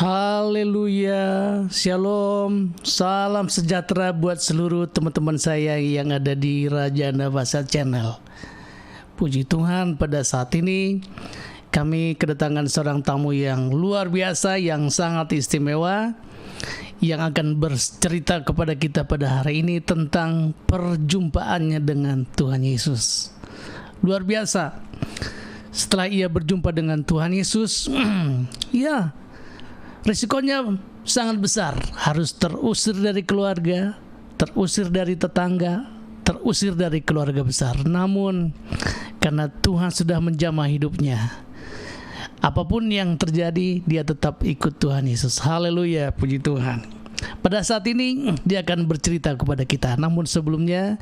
Haleluya, shalom, salam sejahtera buat seluruh teman-teman saya yang ada di Raja Nabasa Channel. Puji Tuhan, pada saat ini kami kedatangan seorang tamu yang luar biasa, yang sangat istimewa, yang akan bercerita kepada kita pada hari ini tentang perjumpaannya dengan Tuhan Yesus. Luar biasa. Setelah ia berjumpa dengan Tuhan Yesus, ya, risikonya sangat besar, harus terusir dari keluarga, terusir dari tetangga, terusir dari keluarga besar. Namun karena Tuhan sudah menjamah hidupnya, apapun yang terjadi dia tetap ikut Tuhan Yesus. Haleluya, puji Tuhan. Pada saat ini dia akan bercerita kepada kita. Namun sebelumnya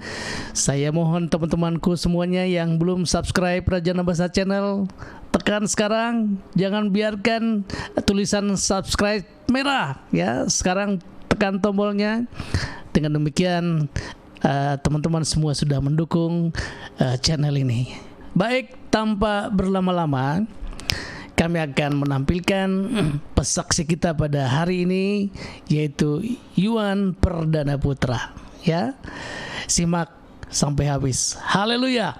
saya mohon teman-temanku semuanya yang belum subscribe Raja Nabasa Channel, tekan sekarang, jangan biarkan tulisan subscribe merah ya. Sekarang tekan tombolnya. Dengan demikian teman-teman semua sudah mendukung channel ini. Baik, tanpa berlama-lama kami akan menampilkan pesaksi kita pada hari ini, yaitu Yuan Perdana Putra. Ya, simak sampai habis. Haleluya.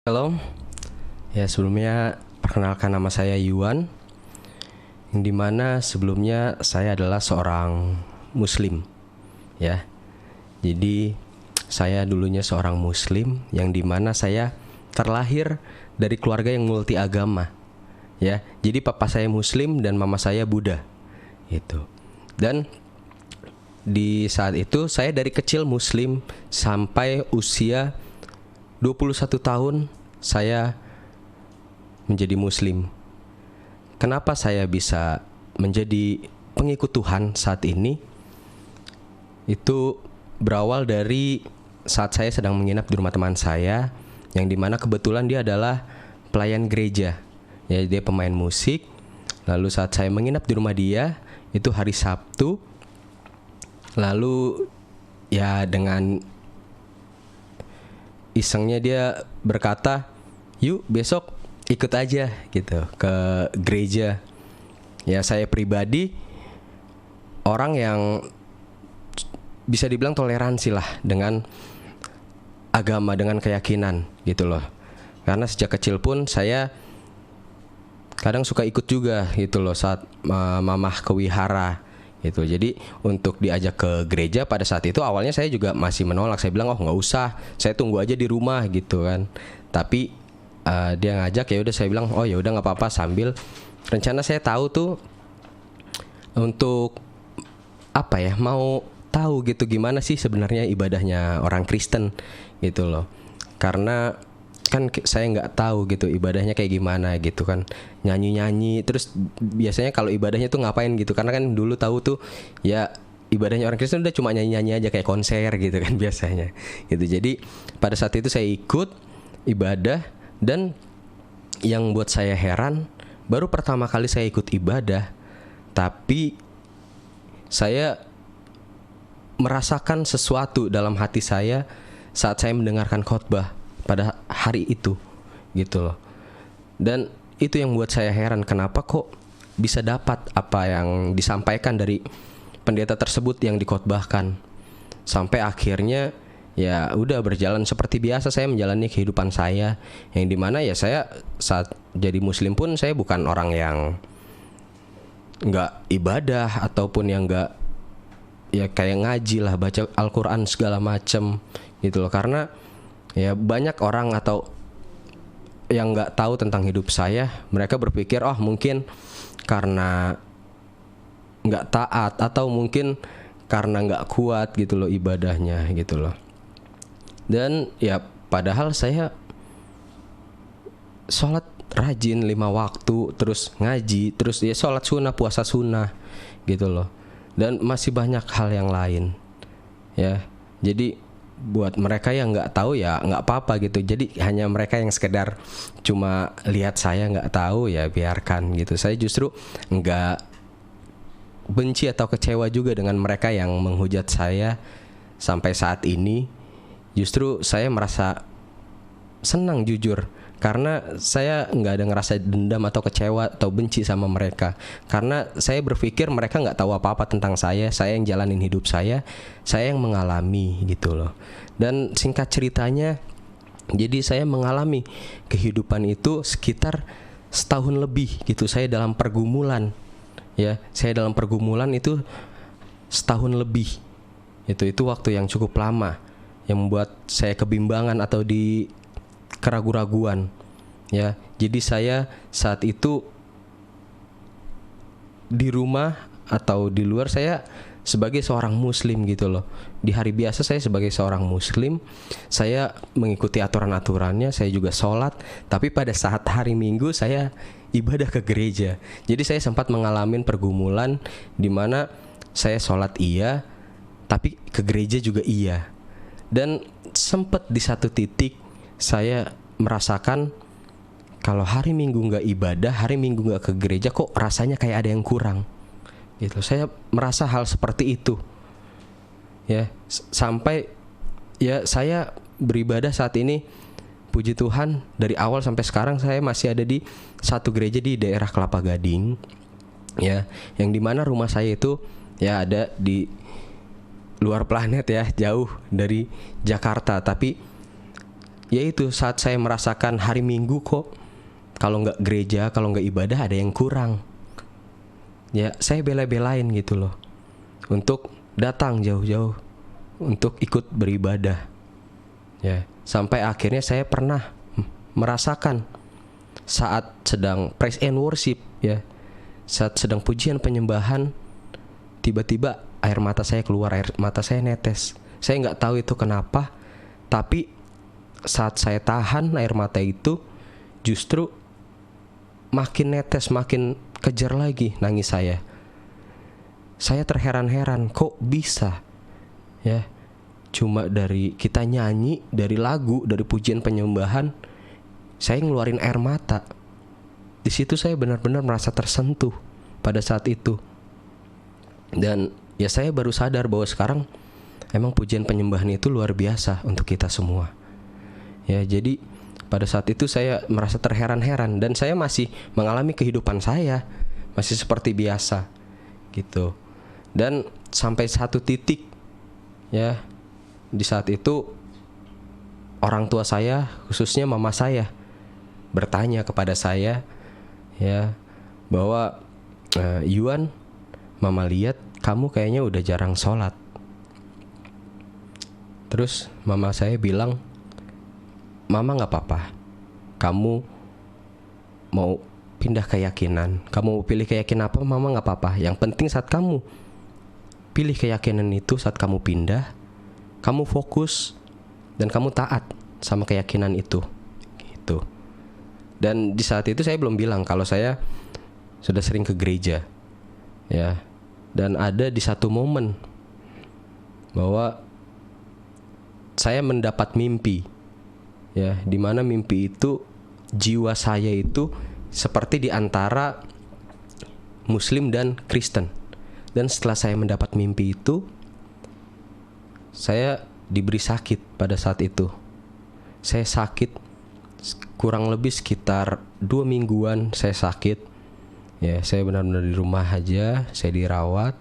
Halo, ya sebelumnya perkenalkan nama saya Yuan, yang dimana sebelumnya saya adalah seorang Muslim, ya. Jadi saya dulunya seorang Muslim, yang dimana saya terlahir dari keluarga yang multi agama, ya. Jadi papa saya Muslim dan mama saya Buddha, gitu. Dan di saat itu saya dari kecil Muslim sampai usia 21 tahun saya menjadi Muslim. Kenapa saya bisa menjadi pengikut Tuhan saat ini? Itu berawal dari saat saya sedang menginap di rumah teman saya, yang dimana kebetulan dia adalah pelayan gereja, ya, dia pemain musik. Lalu saat saya menginap di rumah dia, itu hari Sabtu, lalu ya dengan isengnya dia berkata, yuk besok ikut aja gitu ke gereja. Ya, saya pribadi orang yang bisa dibilang toleransi lah dengan agama, dengan keyakinan gitu loh. Karena sejak kecil pun saya kadang suka ikut juga gitu loh saat mamah ke wihara gitu. Jadi untuk diajak ke gereja pada saat itu awalnya saya juga masih menolak. Saya bilang, oh nggak usah, saya tunggu aja di rumah gitu kan. Tapi dia ngajak, ya udah saya bilang, oh ya udah nggak apa-apa. Sambil rencana saya tahu tuh untuk apa ya, mau tahu gitu gimana sih sebenarnya ibadahnya orang Kristen gitu loh. Karena kan saya nggak tahu gitu ibadahnya kayak gimana gitu kan, nyanyi-nyanyi terus biasanya kalau ibadahnya tuh ngapain gitu. Karena kan dulu tahu tuh ya ibadahnya orang Kristen udah cuma nyanyi-nyanyi aja kayak konser gitu kan biasanya gitu. Jadi pada saat itu saya ikut ibadah, dan yang buat saya heran, baru pertama kali saya ikut ibadah tapi saya merasakan sesuatu dalam hati saya saat saya mendengarkan khotbah pada hari itu gitu loh. Dan itu yang buat saya heran, kenapa kok bisa dapat apa yang disampaikan dari pendeta tersebut yang dikhotbahkan. Sampai akhirnya ya udah berjalan seperti biasa, saya menjalani kehidupan saya, yang dimana ya saya saat jadi Muslim pun saya bukan orang yang nggak ibadah ataupun yang nggak ya kayak ngaji lah, baca Al-Quran segala macem gitu loh. Karena ya banyak orang atau yang nggak tahu tentang hidup saya, mereka berpikir oh mungkin karena nggak taat atau mungkin karena nggak kuat gitu loh ibadahnya gitu loh. Dan ya padahal saya sholat rajin 5 waktu, terus ngaji, terus ya sholat sunnah, puasa sunnah gitu loh. Dan masih banyak hal yang lain ya. Jadi buat mereka yang nggak tahu ya nggak apa-apa gitu. Jadi hanya mereka yang sekedar cuma lihat saya nggak tahu, ya biarkan gitu. Saya justru nggak benci atau kecewa juga dengan mereka yang menghujat saya sampai saat ini. Justru saya merasa senang jujur, karena saya nggak ada ngerasa dendam atau kecewa atau benci sama mereka. Karena saya berpikir mereka nggak tahu apa-apa tentang saya yang jalanin hidup saya yang mengalami gitu loh. Dan singkat ceritanya, jadi saya mengalami kehidupan itu sekitar setahun lebih gitu. Saya dalam pergumulan, ya, saya dalam pergumulan itu setahun lebih. Itu waktu yang cukup lama yang membuat saya kebimbangan atau di keraguan-raguan, ya. Jadi saya saat itu di rumah atau di luar saya sebagai seorang muslim gitu loh. Di hari biasa saya sebagai seorang muslim, saya mengikuti aturan-aturannya, saya juga sholat. Tapi pada saat hari Minggu saya ibadah ke gereja. Jadi saya sempat mengalami pergumulan di mana saya sholat iya, tapi ke gereja juga iya. Dan sempat di satu titik saya merasakan kalau hari Minggu nggak ibadah, hari Minggu nggak ke gereja, kok rasanya kayak ada yang kurang gitu. Saya merasa hal seperti itu, ya, sampai ya saya beribadah saat ini, puji Tuhan, dari awal sampai sekarang saya masih ada di satu gereja di daerah Kelapa Gading, ya, yang dimana rumah saya itu ya ada di luar planet, ya, jauh dari Jakarta. Tapi ya itu, saat saya merasakan hari Minggu kok kalau nggak gereja, kalau nggak ibadah ada yang kurang, ya saya bela-belain gitu loh untuk datang jauh-jauh untuk ikut beribadah, ya. Sampai akhirnya saya pernah merasakan saat sedang praise and worship, ya, saat sedang pujian penyembahan, tiba-tiba air mata saya keluar, air mata saya netes. Saya nggak tahu itu kenapa, tapi saat saya tahan air mata itu justru makin netes, makin kejar lagi nangis saya. Saya terheran-heran, kok bisa, ya, cuma dari kita nyanyi, dari lagu, dari pujian penyembahan, saya ngeluarin air mata. Di situ saya benar-benar merasa tersentuh pada saat itu. Dan ya saya baru sadar bahwa sekarang emang pujian penyembahan itu luar biasa untuk kita semua, ya. Jadi pada saat itu saya merasa terheran-heran, dan saya masih mengalami kehidupan saya masih seperti biasa gitu. Dan sampai satu titik, ya, di saat itu orang tua saya, khususnya mama saya, bertanya kepada saya, ya, bahwa Yuan, mama lihat kamu kayaknya udah jarang sholat. Terus mama saya bilang, mama gak apa-apa, kamu mau pindah keyakinan, kamu mau pilih keyakinan apa, mama gak apa-apa. Yang penting saat kamu pilih keyakinan itu, saat kamu pindah, kamu fokus dan kamu taat sama keyakinan itu gitu. Dan di saat itu saya belum bilang kalau saya sudah sering ke gereja, ya. Dan ada di satu momen bahwa saya mendapat mimpi, ya, dimana mimpi itu jiwa saya itu seperti di antara Muslim dan Kristen. Dan setelah saya mendapat mimpi itu, saya diberi sakit pada saat itu. Saya sakit kurang lebih sekitar 2 mingguan saya sakit. Ya, saya benar-benar di rumah aja, saya dirawat.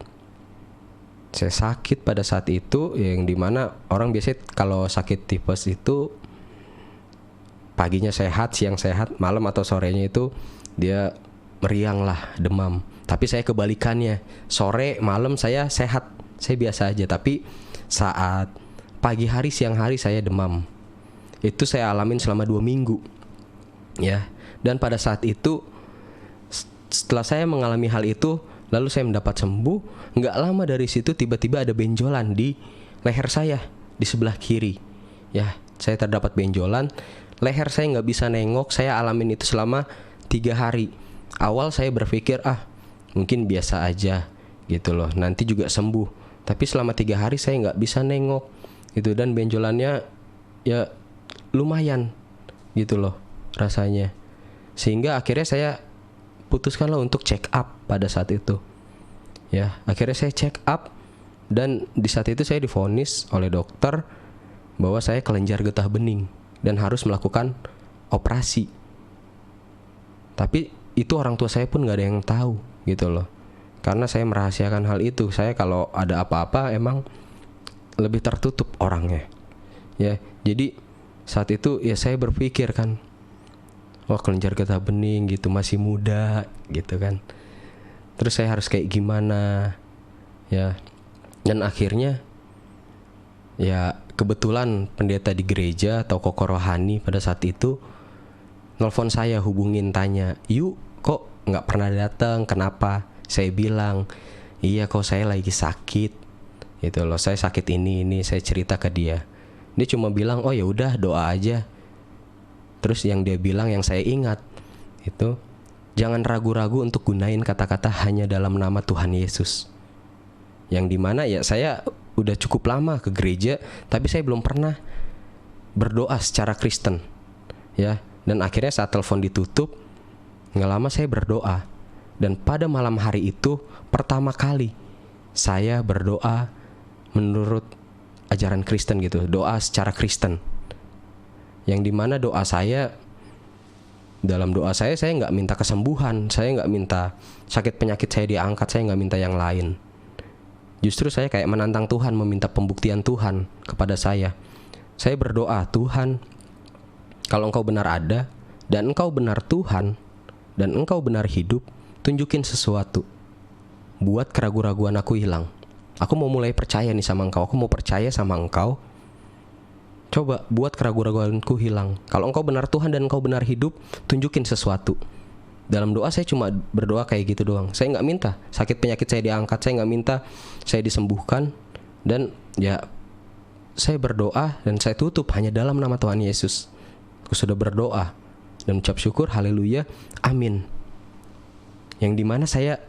Saya sakit pada saat itu, yang dimana orang biasanya kalau sakit tipes itu paginya sehat, siang sehat, malam atau sorenya itu dia meriang lah, demam. Tapi saya kebalikannya, sore malam saya sehat, saya biasa aja. Tapi saat pagi hari, siang hari saya demam. Itu saya alamin selama 2 minggu, ya. Dan pada saat itu, setelah saya mengalami hal itu, lalu saya mendapat sembuh. Nggak lama dari situ tiba-tiba ada benjolan di leher saya, di sebelah kiri. Ya, saya terdapat benjolan. Leher saya nggak bisa nengok. Saya alamin itu selama 3 hari. Awal saya berpikir, mungkin biasa aja gitu loh, nanti juga sembuh. Tapi selama 3 hari saya nggak bisa nengok gitu. Dan benjolannya ya lumayan gitu loh rasanya. Sehingga akhirnya saya putuskanlah untuk check up pada saat itu. Ya, akhirnya saya check up, dan di saat itu saya divonis oleh dokter bahwa saya kelenjar getah bening dan harus melakukan operasi. Tapi itu orang tua saya pun nggak ada yang tahu gitu loh, karena saya merahasiakan hal itu. Saya kalau ada apa-apa emang lebih tertutup orangnya. Ya, jadi saat itu ya saya berpikir kan, wah kelenjar getah bening gitu, masih muda gitu kan. Terus saya harus kayak gimana ya. Dan akhirnya ya kebetulan pendeta di gereja atau kokoh rohani pada saat itu nelfon saya, hubungin, tanya, "Yuk, kok nggak pernah datang? Kenapa?" Saya bilang, "Iya, kok saya lagi sakit." Gitu loh, saya sakit ini. Saya cerita ke dia. Dia cuma bilang, "Oh ya udah, doa aja." Terus yang dia bilang yang saya ingat itu, jangan ragu-ragu untuk gunain kata-kata hanya dalam nama Tuhan Yesus. Yang dimana ya saya udah cukup lama ke gereja, tapi saya belum pernah berdoa secara Kristen. Ya, dan akhirnya saat telepon ditutup, nggak lama saya berdoa. Dan pada malam hari itu pertama kali saya berdoa menurut ajaran Kristen gitu, doa secara Kristen. Yang dimana doa saya, dalam doa saya nggak minta kesembuhan, saya nggak minta sakit penyakit saya diangkat, saya nggak minta yang lain. Justru saya kayak menantang Tuhan, meminta pembuktian Tuhan kepada saya. Saya berdoa, Tuhan, kalau Engkau benar ada, dan Engkau benar Tuhan, dan Engkau benar hidup, tunjukin sesuatu, buat keraguan-raguan aku hilang. Aku mau mulai percaya nih sama Engkau, aku mau percaya sama Engkau. Coba buat keraguan-raguanku hilang. Kalau Engkau benar Tuhan dan Engkau benar hidup, tunjukin sesuatu. Dalam doa saya cuma berdoa kayak gitu doang. Saya nggak minta sakit penyakit saya diangkat, saya nggak minta saya disembuhkan. Dan ya saya berdoa dan saya tutup hanya dalam nama Tuhan Yesus. Aku sudah berdoa dan ucap syukur, haleluya, amin. Yang dimana saya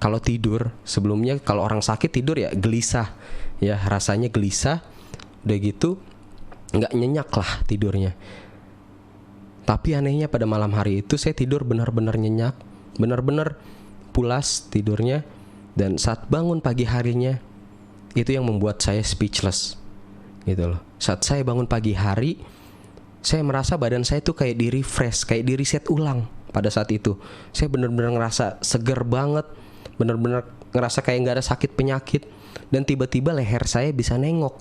kalau tidur, sebelumnya kalau orang sakit tidur ya gelisah, ya rasanya gelisah. Udah gitu nggak nyenyak lah tidurnya. Tapi anehnya pada malam hari itu saya tidur benar-benar nyenyak, benar-benar pulas tidurnya. Dan saat bangun pagi harinya, itu yang membuat saya speechless gitu loh. Saat saya bangun pagi hari, saya merasa badan saya tuh kayak di refresh, kayak di reset ulang. Pada saat itu saya benar-benar ngerasa seger banget, benar-benar ngerasa kayak nggak ada sakit penyakit. Dan tiba-tiba leher saya bisa nengok,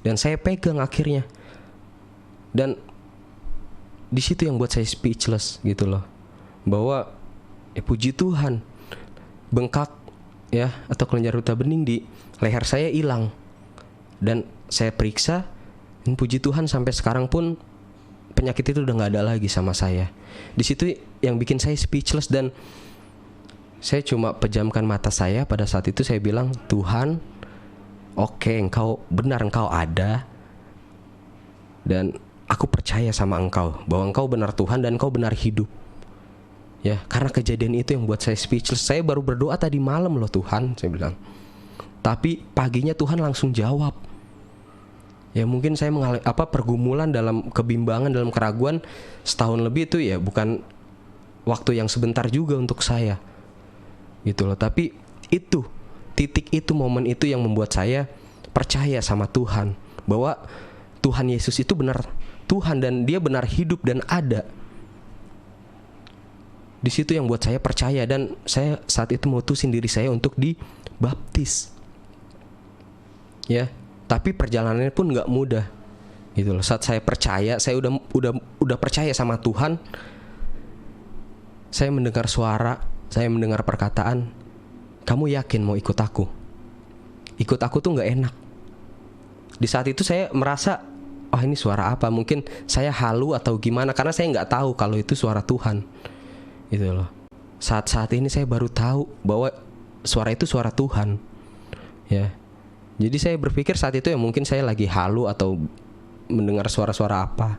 dan saya pegang akhirnya. Dan di situ yang buat saya speechless gitu loh, bahwa puji Tuhan, bengkak ya atau kelenjar getah bening di leher saya hilang. Dan saya periksa, dan puji Tuhan sampai sekarang pun penyakit itu udah nggak ada lagi sama saya. Di situ yang bikin saya speechless, dan saya cuma pejamkan mata saya pada saat itu. Saya bilang, Tuhan, oke, Engkau benar, Engkau ada, dan aku percaya sama Engkau bahwa Engkau benar Tuhan dan Engkau benar hidup. Ya, karena kejadian itu yang buat saya speechless. Saya baru berdoa tadi malam loh Tuhan, saya bilang. Tapi paginya Tuhan langsung jawab. Ya mungkin saya mengalami pergumulan dalam kebimbangan, dalam keraguan setahun lebih itu ya bukan waktu yang sebentar juga untuk saya. Gitu loh. Tapi itu titik itu, momen itu yang membuat saya percaya sama Tuhan, bahwa Tuhan Yesus itu benar Tuhan dan Dia benar hidup dan ada. Di situ yang buat saya percaya, dan saya saat itu mutusin diri saya untuk dibaptis. Ya, tapi perjalanannya pun nggak mudah. Gitu loh. Saat saya percaya, saya udah percaya sama Tuhan. Saya mendengar suara, saya mendengar perkataan, kamu yakin mau ikut aku? Ikut aku tuh gak enak. Di saat itu saya merasa, oh ini suara apa? Mungkin saya halu atau gimana, karena saya gak tahu kalau itu suara Tuhan. Gitu loh. Saat ini saya baru tahu bahwa suara itu suara Tuhan. Ya. Jadi saya berpikir saat itu ya mungkin saya lagi halu atau mendengar suara-suara apa.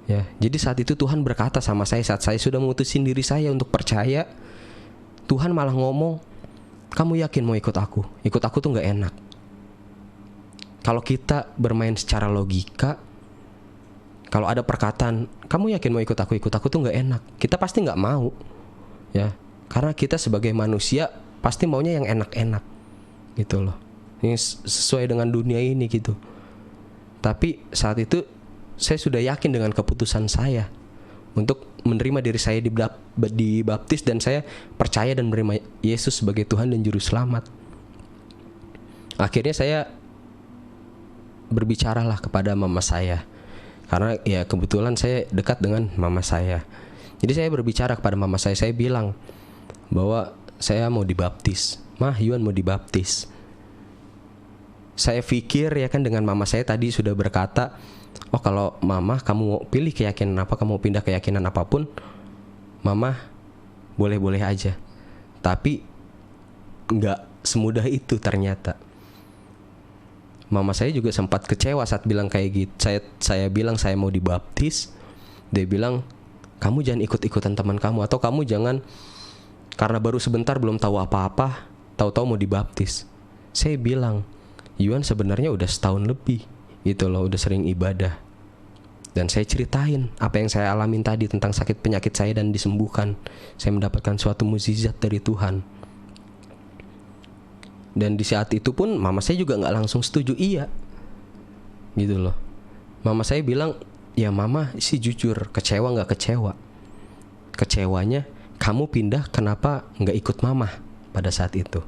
Ya. Jadi saat itu Tuhan berkata sama saya, saat saya sudah memutusin diri saya untuk percaya, Tuhan malah ngomong, kamu yakin mau ikut aku? Ikut aku tuh gak enak. Kalau kita bermain secara logika, kalau ada perkataan, kamu yakin mau ikut aku tuh gak enak, kita pasti gak mau. Ya, karena kita sebagai manusia pasti maunya yang enak-enak gitu loh. Ini sesuai dengan dunia ini gitu. Tapi saat itu saya sudah yakin dengan keputusan saya untuk menerima diri saya dibaptis, dan saya percaya dan menerima Yesus sebagai Tuhan dan Juru Selamat. Akhirnya saya berbicaralah kepada mama saya, karena ya kebetulan saya dekat dengan mama saya. Jadi saya berbicara kepada mama saya bilang bahwa saya mau dibaptis. Mah, Yuan mau dibaptis. Saya pikir ya kan, dengan mama saya tadi sudah berkata, oh kalau mama kamu mau pilih keyakinan apa, kamu mau pindah keyakinan apapun, mama boleh-boleh aja. Tapi gak semudah itu ternyata. Mama saya juga sempat kecewa saat bilang kayak gitu. Saya bilang saya mau dibaptis. Dia bilang, kamu jangan ikut-ikutan teman kamu, atau kamu jangan karena baru sebentar belum tahu apa-apa, tahu-tahu mau dibaptis. Saya bilang, Yuan sebenarnya udah setahun lebih gitu loh, udah sering ibadah. Dan saya ceritain apa yang saya alamin tadi tentang sakit penyakit saya dan disembuhkan. Saya mendapatkan suatu mukjizat dari Tuhan. Dan di saat itu pun mama saya juga gak langsung setuju iya gitu loh. Mama saya bilang, ya mama sih jujur kecewa gak kecewa. Kecewanya kamu pindah kenapa gak ikut mama pada saat itu.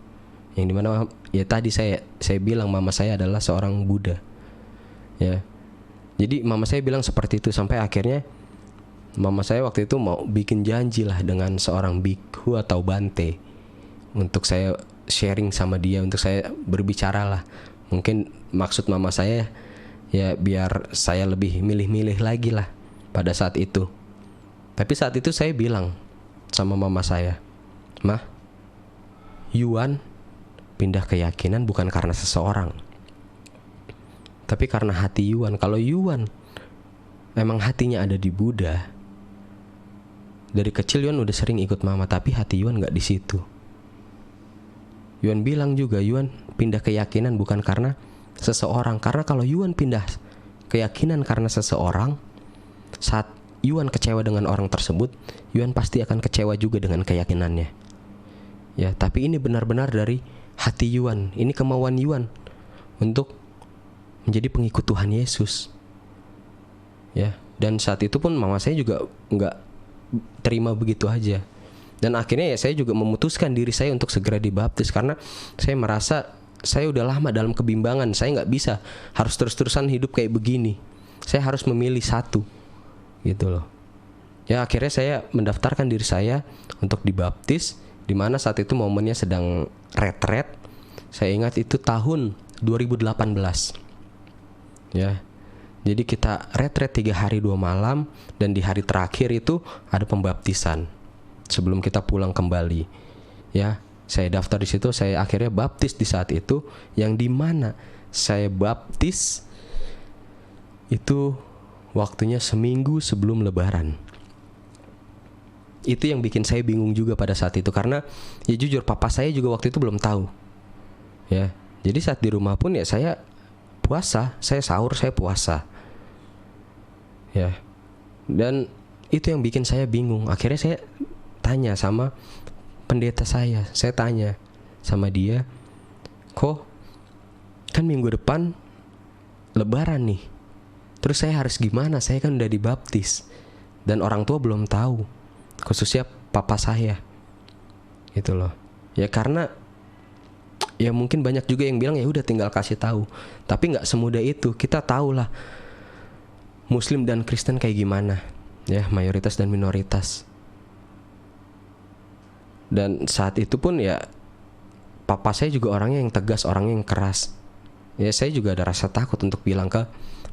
Yang dimana ya tadi saya bilang mama saya adalah seorang Buddha ya. Jadi mama saya bilang seperti itu, sampai akhirnya mama saya waktu itu mau bikin janji lah dengan seorang bikhu atau bante untuk saya sharing sama dia, untuk saya berbicara lah. Mungkin maksud mama saya ya biar saya lebih milih-milih lagi lah pada saat itu. Tapi saat itu saya bilang sama mama saya, Mah, Yuan pindah keyakinan bukan karena seseorang, tapi karena hati Yuan. Kalau Yuan memang hatinya ada di Buddha, dari kecil Yuan udah sering ikut mama, tapi hati Yuan gak di situ. Yuan bilang juga, Yuan pindah keyakinan bukan karena seseorang, karena kalau Yuan pindah keyakinan karena seseorang, saat Yuan kecewa dengan orang tersebut, Yuan pasti akan kecewa juga dengan keyakinannya. Ya, tapi ini benar-benar dari hati Yuan, ini kemauan Yuan untuk menjadi pengikut Tuhan Yesus. Ya, dan saat itu pun mama saya juga nggak terima begitu aja. Dan akhirnya ya saya juga memutuskan diri saya untuk segera dibaptis, karena saya merasa saya udah lama dalam kebimbangan. Saya nggak bisa harus terus-terusan hidup kayak begini. Saya harus memilih satu, gitu loh. Ya akhirnya saya mendaftarkan diri saya untuk dibaptis, di mana saat itu momennya sedang retret. Saya ingat itu tahun 2018. Ya. Jadi kita retret 3 hari 2 malam, dan di hari terakhir itu ada pembaptisan sebelum kita pulang kembali. Ya, saya daftar di situ, saya akhirnya baptis di saat itu, yang di mana saya baptis itu waktunya seminggu sebelum Lebaran. Itu yang bikin saya bingung juga pada saat itu, karena ya jujur papa saya juga waktu itu belum tahu. Ya, jadi saat di rumah pun ya saya puasa, saya sahur, saya puasa. Ya, dan itu yang bikin saya bingung. Akhirnya saya tanya sama pendeta saya tanya sama dia, kok kan minggu depan Lebaran nih, terus saya harus gimana? Saya kan udah dibaptis dan orang tua belum tahu, khususnya papa saya, gitu loh. Ya karena ya mungkin banyak juga yang bilang ya udah tinggal kasih tahu, tapi nggak semudah itu. Kita tahu lah Muslim dan Kristen kayak gimana, ya mayoritas dan minoritas. Dan saat itu pun ya papa saya juga orangnya yang tegas, orangnya yang keras. Ya saya juga ada rasa takut untuk bilang ke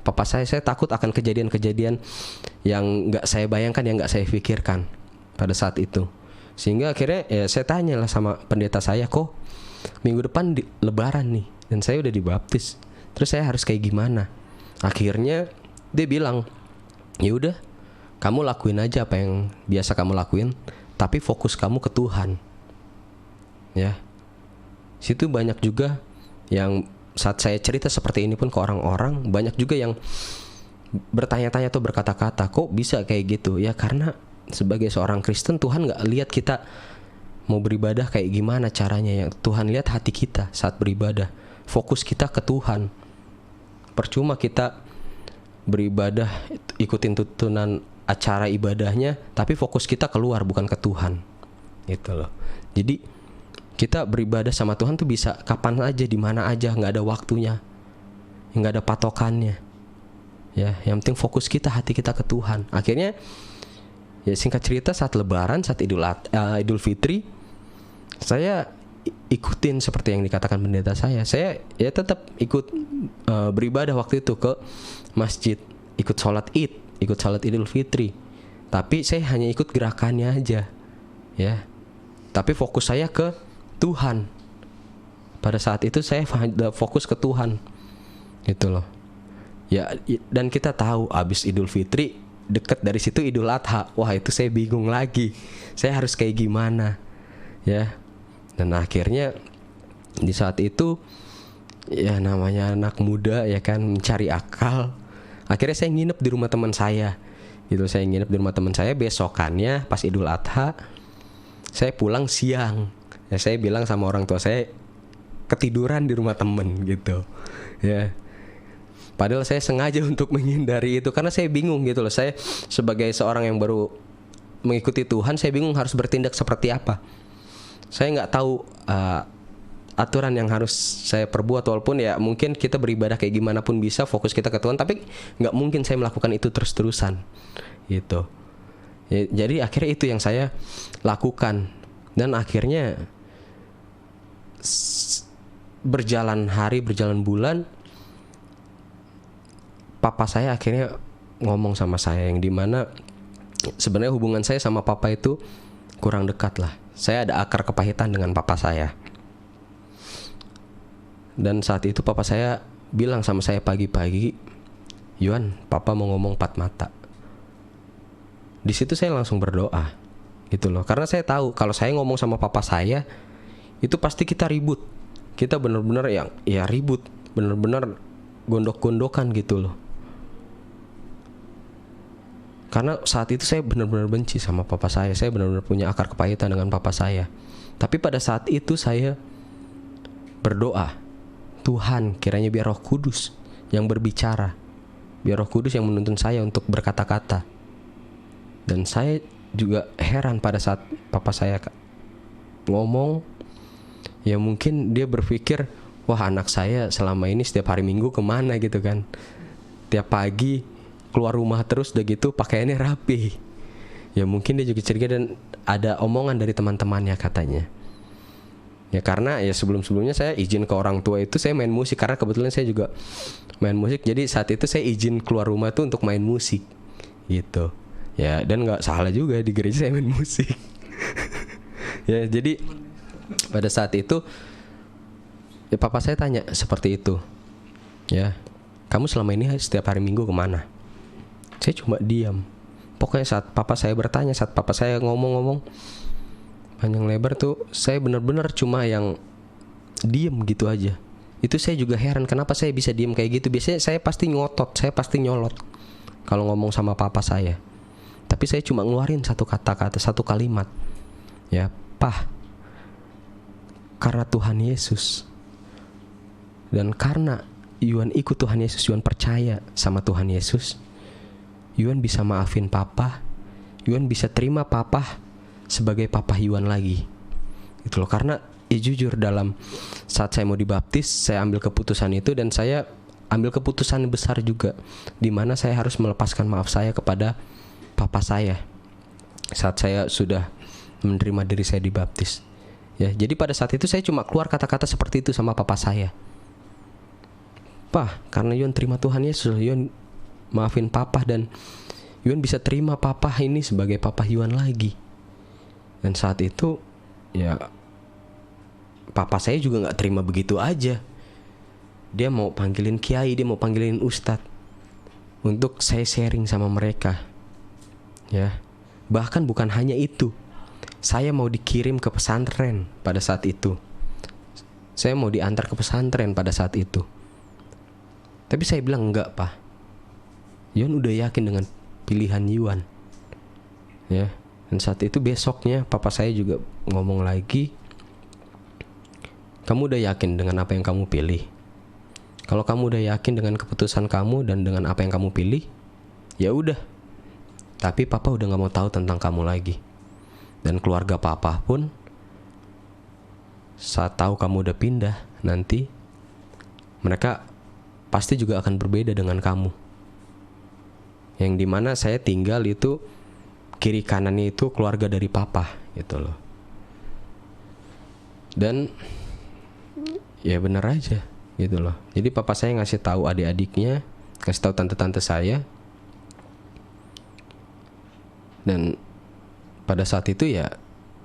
papa saya takut akan kejadian-kejadian yang gak saya bayangkan, yang gak saya pikirkan pada saat itu. Sehingga akhirnya ya saya tanya lah sama pendeta saya, kok minggu depan Lebaran nih dan saya udah dibaptis, terus saya harus kayak gimana? Akhirnya dia bilang, ya udah kamu lakuin aja apa yang biasa kamu lakuin, tapi fokus kamu ke Tuhan. Ya, situ banyak juga yang saat saya cerita seperti ini pun ke orang-orang, banyak juga yang bertanya-tanya atau berkata-kata, kok bisa kayak gitu? Ya karena sebagai seorang Kristen Tuhan gak lihat kita mau beribadah kayak gimana caranya. Yang Tuhan lihat hati kita saat beribadah, fokus kita ke Tuhan. Percuma kita beribadah ikutin tuntunan acara ibadahnya, tapi fokus kita keluar bukan ke Tuhan. Gitu loh. Jadi kita beribadah sama Tuhan tuh bisa kapan aja, di mana aja, nggak ada waktunya, nggak ada patokannya. Ya, yang penting fokus kita, hati kita ke Tuhan. Akhirnya, ya singkat cerita, saat Lebaran, saat Idul Fitri, saya ikutin seperti yang dikatakan pendeta saya. Saya ya tetap ikut beribadah waktu itu ke masjid, ikut sholat Idul Fitri. Tapi saya hanya ikut gerakannya aja, ya. Tapi fokus saya ke Tuhan. Pada saat itu saya fokus ke Tuhan, gitu loh. Ya, dan kita tahu abis Idul Fitri deket dari situ Idul Adha. Wah, itu saya bingung lagi. Saya harus kayak gimana, ya. Dan akhirnya di saat itu, ya namanya anak muda ya kan, mencari akal. Akhirnya saya nginep di rumah teman saya. Gitu, saya nginep di rumah teman saya. Besokannya pas Idul Adha, saya pulang siang. Ya, saya bilang sama orang tua saya ketiduran di rumah temen gitu. Ya. Padahal saya sengaja untuk menghindari itu karena saya bingung gitu loh. Saya sebagai seorang yang baru mengikuti Tuhan, saya bingung harus bertindak seperti apa. Saya nggak tahu aturan yang harus saya perbuat, walaupun ya mungkin kita beribadah kayak gimana pun bisa, fokus kita ke Tuhan, tapi nggak mungkin saya melakukan itu terus-terusan gitu. Ya, jadi akhirnya itu yang saya lakukan, dan akhirnya berjalan hari, berjalan bulan, papa saya akhirnya ngomong sama saya, yang dimana sebenarnya hubungan saya sama papa itu kurang dekat lah. Saya ada akar kepahitan dengan papa saya. Dan saat itu papa saya bilang sama saya pagi-pagi, "Yuan, papa mau ngomong 4 mata." Di situ saya langsung berdoa, gitu loh. Karena saya tahu kalau saya ngomong sama papa saya, itu pasti kita ribut. Kita benar-benar ya ribut, benar-benar gondok-gondokan gitu loh. Karena saat itu saya benar-benar benci sama papa saya benar-benar punya akar kepahitan dengan papa saya. Tapi pada saat itu saya berdoa, Tuhan, kiranya biar Roh Kudus yang berbicara, biar Roh Kudus yang menuntun saya untuk berkata-kata. Dan saya juga heran pada saat papa saya ngomong, ya mungkin dia berpikir, wah anak saya selama ini setiap hari Minggu kemana gitu kan. Tiap pagi keluar rumah terus, udah gitu pakaiannya rapi. Ya mungkin dia juga curiga, dan ada omongan dari teman-temannya katanya. Ya karena ya sebelum-sebelumnya saya izin ke orang tua itu saya main musik, karena kebetulan saya juga main musik. Jadi saat itu saya izin keluar rumah tuh untuk main musik gitu. Ya dan gak salah juga, di gereja saya main musik. Ya jadi pada saat itu ya papa saya tanya seperti itu, ya, kamu selama ini setiap hari Minggu kemana? Saya cuma diam. Pokoknya saat papa saya bertanya, saat papa saya ngomong-ngomong panjang lebar tuh, saya benar-benar cuma yang diam gitu aja. Itu saya juga heran kenapa saya bisa diam kayak gitu. Biasanya saya pasti ngotot, saya pasti nyolot kalau ngomong sama papa saya. Tapi saya cuma ngeluarin satu kata-kata, satu kalimat, ya, "Pah, karena Tuhan Yesus dan karena Yuan ikut Tuhan Yesus, Yuan percaya sama Tuhan Yesus, Yuan bisa maafin papa, Yuan bisa terima papa sebagai papa Yuan lagi." Gitu loh. Karena ya jujur, dalam saat saya mau dibaptis, saya ambil keputusan itu, dan saya ambil keputusan besar juga, di mana saya harus melepaskan maaf saya kepada papa saya saat saya sudah menerima diri saya dibaptis. Ya, jadi pada saat itu saya cuma keluar kata-kata seperti itu sama papa saya. "Pah, karena Yuan terima Tuhan Yesus, Yuan maafin papa, dan Yuan bisa terima papa ini sebagai papa Yuan lagi." Dan saat itu ya papa saya juga gak terima begitu aja. Dia mau panggilin kiai, dia mau panggilin ustadz untuk saya sharing sama mereka. Ya, bahkan bukan hanya itu, saya mau dikirim ke pesantren pada saat itu. Saya mau diantar ke pesantren pada saat itu. Tapi saya bilang, "Enggak, Pak. Yuan udah yakin dengan pilihan Yuan." Ya. Dan saat itu besoknya papa saya juga ngomong lagi, kamu udah yakin dengan apa yang kamu pilih? Kalau kamu udah yakin dengan keputusan kamu dan dengan apa yang kamu pilih, ya udah. Tapi papa udah gak mau tahu tentang kamu lagi. Dan keluarga papa pun saat tahu kamu udah pindah nanti, mereka pasti juga akan berbeda dengan kamu. Yang dimana saya tinggal itu kiri kanannya itu keluarga dari papa gitu loh. Dan ya bener aja gitu loh. Jadi papa saya ngasih tahu adik-adiknya, ngasih tahu tante-tante saya. Dan pada saat itu ya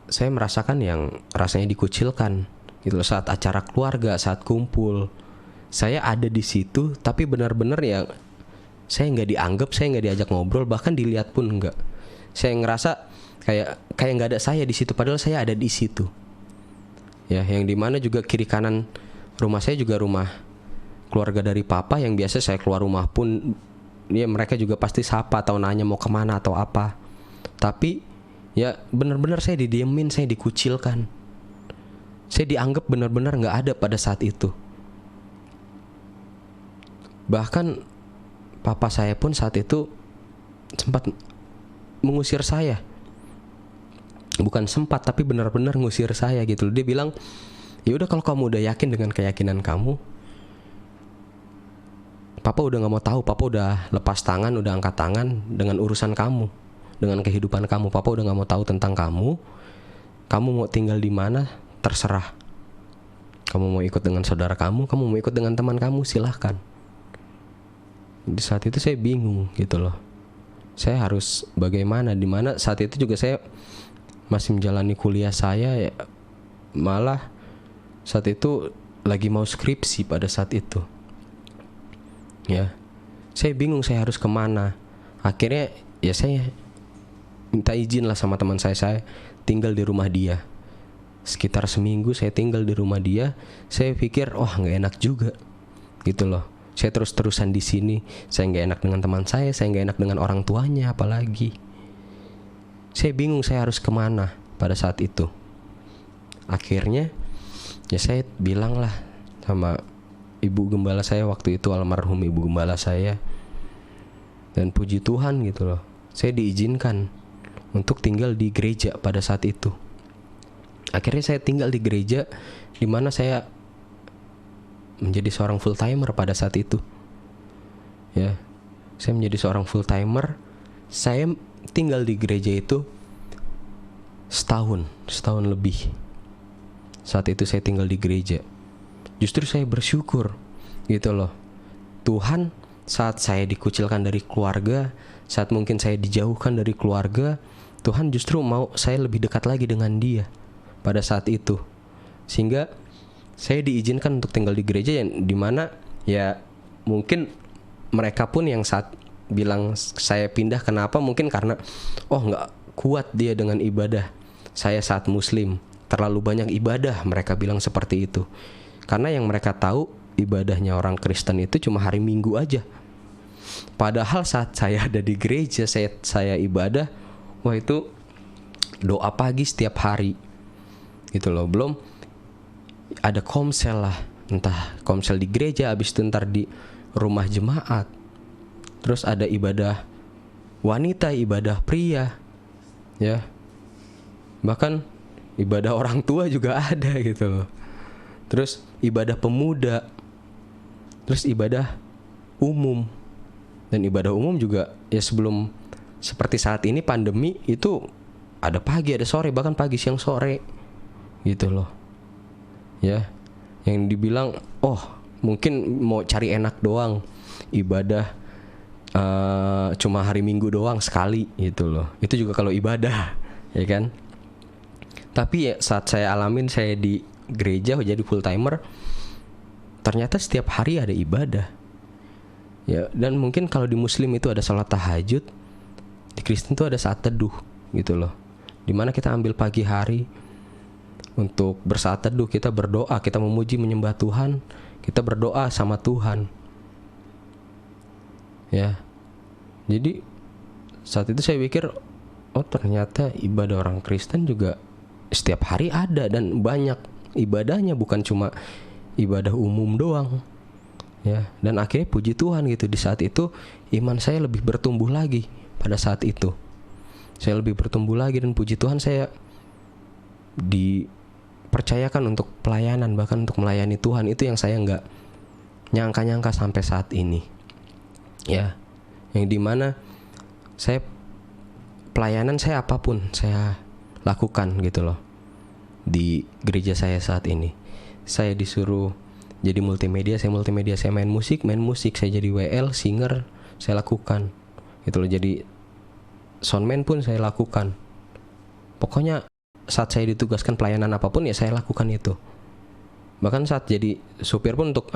saya merasakan yang rasanya dikucilkan gitu loh. Saat acara keluarga, saat kumpul, saya ada di situ, tapi benar-benar ya saya nggak dianggap, saya nggak diajak ngobrol, bahkan dilihat pun nggak. Saya ngerasa kayak nggak ada saya di situ, padahal saya ada di situ. Ya, yang dimana juga kiri kanan rumah saya juga rumah keluarga dari papa, yang biasa saya keluar rumah pun ya mereka juga pasti sapa atau nanya mau kemana atau apa. Tapi ya benar-benar saya didiemin, saya dikucilkan. Saya dianggap benar-benar nggak ada pada saat itu. Bahkan papa saya pun saat itu sempat mengusir saya. Bukan sempat, tapi benar-benar ngusir saya gitu. Dia bilang, ya udah kalau kamu udah yakin dengan keyakinan kamu, papa udah nggak mau tahu, papa udah lepas tangan, udah angkat tangan dengan urusan kamu, dengan kehidupan kamu. Papa udah nggak mau tahu tentang kamu. Kamu mau tinggal di mana, terserah. Kamu mau ikut dengan saudara kamu mau ikut dengan teman kamu, silahkan. Di saat itu saya bingung gitu loh. Saya harus bagaimana, dimana saat itu juga saya masih menjalani kuliah saya ya, malah saat itu lagi mau skripsi pada saat itu. Ya, saya bingung saya harus kemana. Akhirnya ya saya minta izin lah sama teman saya tinggal di rumah dia. Sekitar seminggu saya tinggal di rumah dia. Saya pikir, nggak enak juga gitu loh. Saya terus-terusan di sini, saya nggak enak dengan teman saya nggak enak dengan orang tuanya apalagi. Saya bingung saya harus kemana pada saat itu. Akhirnya ya saya bilang lah sama ibu gembala saya waktu itu, almarhum ibu gembala saya. Dan puji Tuhan gitu loh, saya diizinkan untuk tinggal di gereja pada saat itu. Akhirnya saya tinggal di gereja, di mana saya menjadi seorang full timer pada saat itu. Ya, saya menjadi seorang full timer. Saya tinggal di gereja itu setahun lebih. Saat itu saya tinggal di gereja. Justru saya bersyukur gitu loh. Tuhan saat saya dikucilkan dari keluarga, saat mungkin saya dijauhkan dari keluarga, Tuhan justru mau saya lebih dekat lagi dengan Dia pada saat itu. Sehingga saya diizinkan untuk tinggal di gereja yang dimana ya mungkin mereka pun yang saat bilang saya pindah, kenapa? Mungkin karena nggak kuat dia dengan ibadah saya saat muslim, terlalu banyak ibadah, mereka bilang seperti itu. Karena yang mereka tahu ibadahnya orang Kristen itu cuma hari Minggu aja. Padahal saat saya ada di gereja, saya ibadah, itu doa pagi setiap hari gitu loh. Belum ada komsel lah, entah komsel di gereja, habis itu ntar di rumah jemaat. Terus ada ibadah wanita, ibadah pria, ya. Bahkan ibadah orang tua juga ada gitu loh. Terus ibadah pemuda. Terus ibadah umum. Dan ibadah umum juga ya sebelum seperti saat ini pandemi itu ada pagi, ada sore, bahkan pagi, siang, sore gitu loh. Ya, yang dibilang mungkin mau cari enak doang, ibadah cuma hari Minggu doang sekali gitu loh. Itu juga kalau ibadah, ya kan. Tapi ya saat saya alamin, saya di gereja jadi full timer, ternyata setiap hari ada ibadah. Ya, dan mungkin kalau di muslim itu ada salat tahajud, di Kristen itu ada saat teduh gitu loh. Dimana kita ambil pagi hari untuk bersaat teduh, kita berdoa, kita memuji menyembah Tuhan, kita berdoa sama Tuhan. Ya. Jadi saat itu saya pikir oh ternyata ibadah orang Kristen juga setiap hari ada dan banyak ibadahnya, bukan cuma ibadah umum doang ya. Dan akhirnya puji Tuhan gitu, di saat itu iman saya lebih bertumbuh lagi. Pada saat itu saya lebih bertumbuh lagi, dan puji Tuhan saya dipercayakan untuk pelayanan, bahkan untuk melayani Tuhan. Itu yang saya nggak nyangka-nyangka sampai saat ini ya, yang dimana saya pelayanan saya apapun saya lakukan gitu loh. Di gereja saya saat ini saya disuruh jadi multimedia, saya main musik, saya jadi WL, singer, saya lakukan gitu loh. Jadi soundman pun saya lakukan. Pokoknya saat saya ditugaskan pelayanan apapun ya saya lakukan itu. Bahkan saat jadi supir pun untuk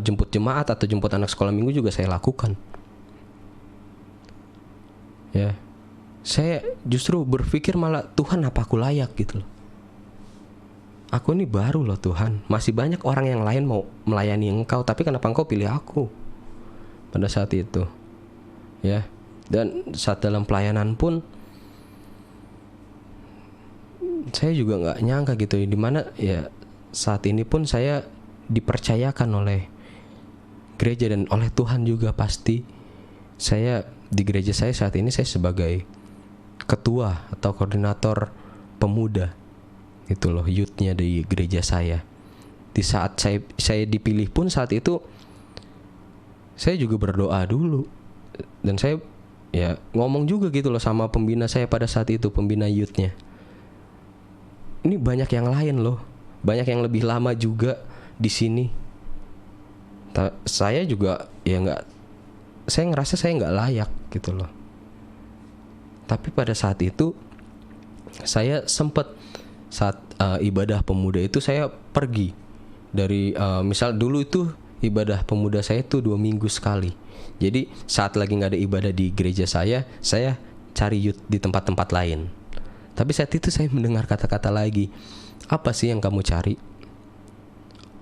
jemput jemaat atau jemput anak sekolah minggu juga saya lakukan ya. Saya justru berpikir malah, Tuhan apa aku layak gitu loh. Aku ini baru loh Tuhan, masih banyak orang yang lain mau melayani Engkau, tapi kenapa Engkau pilih aku pada saat itu ya. Dan saat dalam pelayanan pun saya juga nggak nyangka gitu, dimana ya saat ini pun saya dipercayakan oleh gereja dan oleh Tuhan juga pasti. Saya di gereja saya saat ini saya sebagai ketua atau koordinator pemuda gitu loh, youthnya di gereja saya. Di saat saya dipilih pun saat itu saya juga berdoa dulu, dan saya ya ngomong juga gitu loh sama pembina saya pada saat itu, pembina youthnya. Ini banyak yang lain loh, banyak yang lebih lama juga di sini. Saya juga ya nggak, saya ngerasa saya nggak layak gitu loh. Tapi pada saat itu saya sempat saat ibadah pemuda itu saya pergi dari misal dulu itu ibadah pemuda saya itu 2 minggu sekali. Jadi saat lagi nggak ada ibadah di gereja saya cari youth di tempat-tempat lain. Tapi saat itu saya mendengar kata-kata lagi, apa sih yang kamu cari?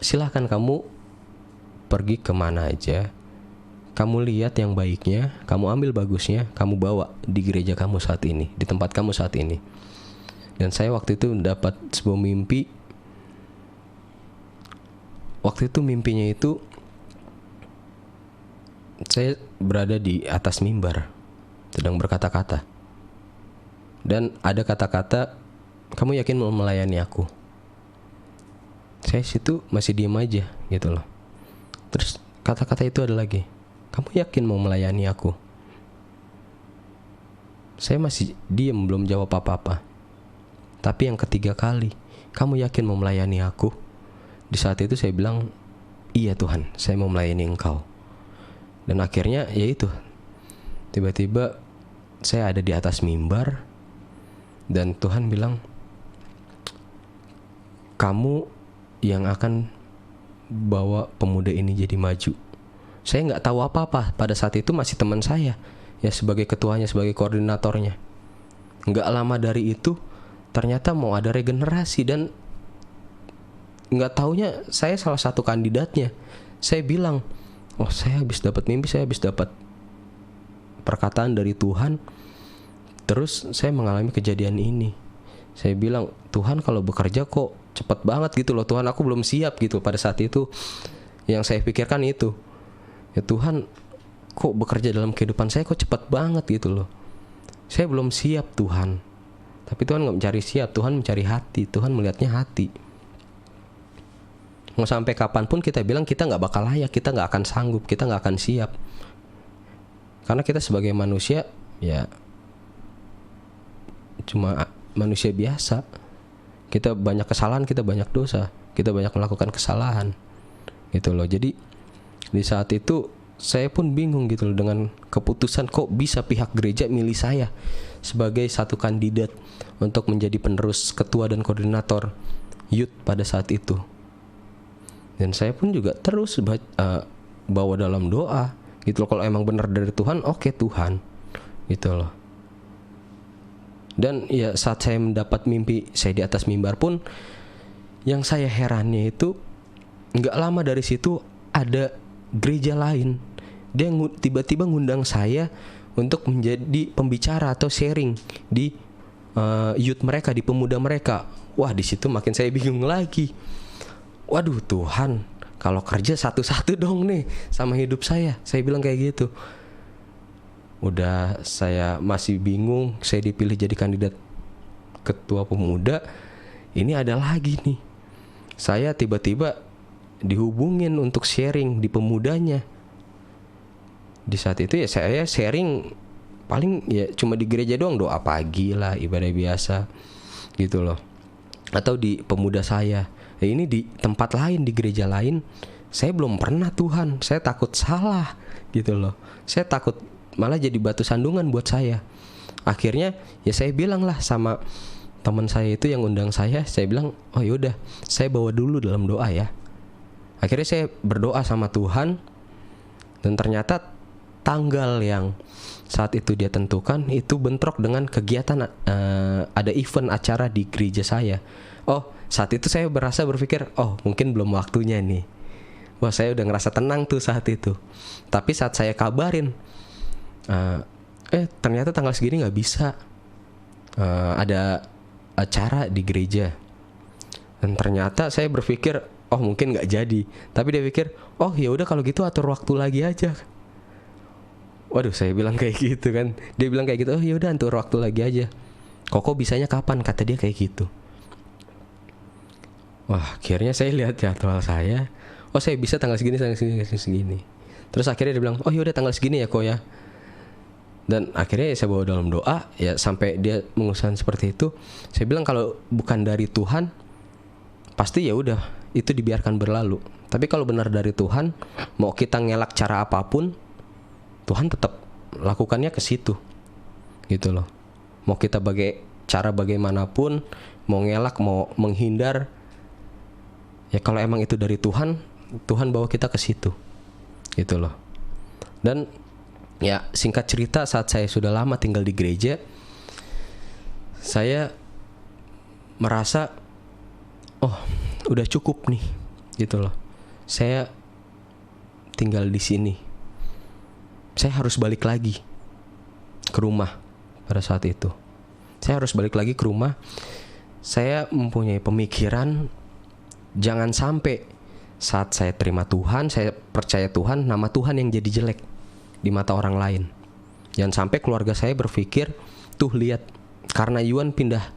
Silahkan kamu pergi kemana aja, kamu lihat yang baiknya, kamu ambil bagusnya, kamu bawa di gereja kamu saat ini, di tempat kamu saat ini. Dan saya waktu itu mendapat sebuah mimpi. Waktu itu mimpinya itu saya berada di atas mimbar sedang berkata-kata, dan ada kata-kata, kamu yakin mau melayani aku? Saya situ masih diam aja gitu loh. Terus kata-kata itu ada lagi, kamu yakin mau melayani aku? Saya masih diam, belum jawab apa-apa. Tapi yang ketiga kali, kamu yakin mau melayani aku? Di saat itu saya bilang, iya Tuhan, saya mau melayani Engkau. Dan akhirnya ya itu, tiba-tiba saya ada di atas mimbar, dan Tuhan bilang, kamu yang akan bawa pemuda ini jadi maju. Saya nggak tahu apa-apa pada saat itu, masih teman saya ya sebagai ketuanya, sebagai koordinatornya. Nggak lama dari itu ternyata mau ada regenerasi, dan nggak taunya saya salah satu kandidatnya. Saya bilang, oh saya habis dapat mimpi, saya habis dapat perkataan dari Tuhan, terus saya mengalami kejadian ini. Saya bilang, Tuhan kalau bekerja kok cepet banget gitu loh Tuhan, aku belum siap gitu pada saat itu. Yang saya pikirkan itu, ya Tuhan kok bekerja dalam kehidupan saya kok cepet banget gitu loh. Saya belum siap Tuhan. Tapi Tuhan gak mencari siap, Tuhan mencari hati, Tuhan melihatnya hati. Mau sampai kapanpun kita bilang kita gak bakal layak, kita gak akan sanggup, kita gak akan siap. Karena kita sebagai manusia ya cuma manusia biasa. Kita banyak kesalahan, kita banyak dosa, kita banyak melakukan kesalahan gitu loh. Jadi di saat itu saya pun bingung gitu loh dengan keputusan, kok bisa pihak gereja milih saya sebagai satu kandidat untuk menjadi penerus ketua dan koordinator youth pada saat itu. Dan saya pun juga terus bawa dalam doa gitu loh, kalau emang benar dari Tuhan, oke Tuhan gitu loh. Dan ya saat saya mendapat mimpi saya di atas mimbar pun, yang saya herannya itu nggak lama dari situ ada gereja lain, dia tiba-tiba ngundang saya untuk menjadi pembicara atau sharing di youth mereka, di pemuda mereka. Wah, di situ makin saya bingung lagi. Waduh Tuhan, kalau kerja satu-satu dong nih sama hidup saya bilang kayak gitu. Udah saya masih bingung, saya dipilih jadi kandidat ketua pemuda. Ini ada lagi nih, saya tiba-tiba dihubungin untuk sharing di pemudanya. Di saat itu ya saya sharing paling ya cuma di gereja doang, doa pagi lah, ibadah biasa gitu loh, atau di pemuda saya. Ini di tempat lain, di gereja lain saya belum pernah Tuhan, saya takut salah gitu loh, saya takut malah jadi batu sandungan buat saya. Akhirnya ya saya bilang lah sama teman saya itu yang undang saya bilang, oh yaudah saya bawa dulu dalam doa ya. Akhirnya saya berdoa sama Tuhan, dan ternyata tanggal yang saat itu dia tentukan itu bentrok dengan kegiatan ada event acara di gereja saya. Oh, saat itu saya berpikir, oh mungkin belum waktunya nih. Wah, saya udah ngerasa tenang tuh saat itu. Tapi saat saya kabarin, ternyata tanggal segini nggak bisa, ada acara di gereja. Dan ternyata saya berpikir, oh mungkin nggak jadi. Tapi dia pikir, oh ya udah kalau gitu atur waktu lagi aja. Waduh, saya bilang kayak gitu kan. Dia bilang kayak gitu, oh ya udah atur waktu lagi aja. Koko bisanya kapan? Kata dia kayak gitu. Wah, akhirnya saya lihat jadwal saya. Oh, saya bisa tanggal segini. Terus akhirnya dia bilang, oh ya udah tanggal segini ya kok ya. Dan akhirnya ya saya bawa dalam doa ya sampai dia mengusahakan seperti itu. Saya bilang kalau bukan dari Tuhan, pasti ya udah itu dibiarkan berlalu. Tapi kalau benar dari Tuhan, mau kita ngelak cara apapun, Tuhan tetap lakukannya ke situ, gitu loh. Mau kita cara bagaimanapun, mau ngelak, mau menghindar, ya kalau emang itu dari Tuhan, Tuhan bawa kita ke situ, gitu loh. Dan ya singkat cerita, saat saya sudah lama tinggal di gereja, saya merasa, oh udah cukup nih, gitu loh. Saya tinggal di sini. Saya harus balik lagi ke rumah pada saat itu. Saya harus balik lagi ke rumah. Saya mempunyai pemikiran, jangan sampai saat saya terima Tuhan, saya percaya Tuhan, nama Tuhan yang jadi jelek di mata orang lain. Jangan sampai keluarga saya berpikir, tuh lihat, karena Yuan pindah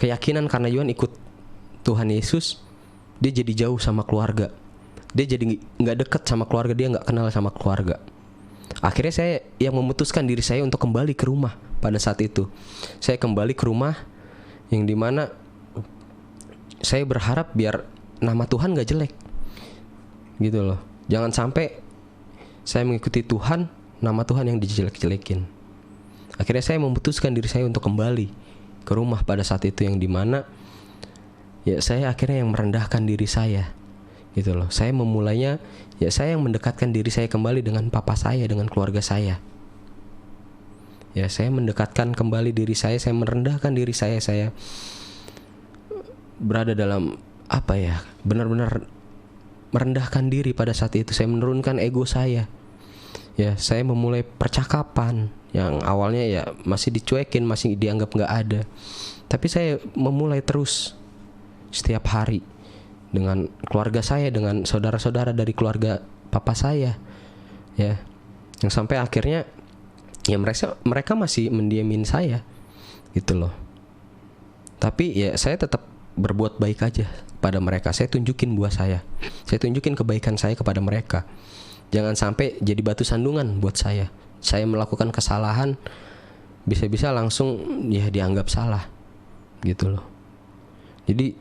keyakinan, karena Yuan ikut Tuhan Yesus, dia jadi jauh sama keluarga. Dia jadi gak dekat sama keluarga, dia gak kenal sama keluarga. Akhirnya saya yang memutuskan diri saya untuk kembali ke rumah pada saat itu. Saya kembali ke rumah yang dimana saya berharap biar nama Tuhan gak jelek, gitu loh. Jangan sampai saya mengikuti Tuhan, nama Tuhan yang dijelek-jelekin. Akhirnya saya memutuskan diri saya untuk kembali ke rumah pada saat itu, yang dimana ya saya akhirnya yang merendahkan diri saya, gitu loh. Saya memulainya, ya saya yang mendekatkan diri saya kembali dengan papa saya, dengan keluarga saya. Ya saya mendekatkan kembali diri saya merendahkan diri saya berada dalam apa ya, benar-benar merendahkan diri pada saat itu. Saya menurunkan ego saya. Ya saya memulai percakapan yang awalnya ya masih dicuekin, masih dianggap gak ada. Tapi saya memulai terus setiap hari dengan keluarga saya, dengan saudara-saudara dari keluarga papa saya, ya, yang sampai akhirnya ya mereka masih mendiamin saya, gitu loh. Tapi ya saya tetap berbuat baik aja pada mereka. Saya tunjukin buah saya tunjukin kebaikan saya kepada mereka. Jangan sampai jadi batu sandungan buat saya. Saya melakukan kesalahan, bisa-bisa langsung ya dianggap salah, gitu loh. Jadi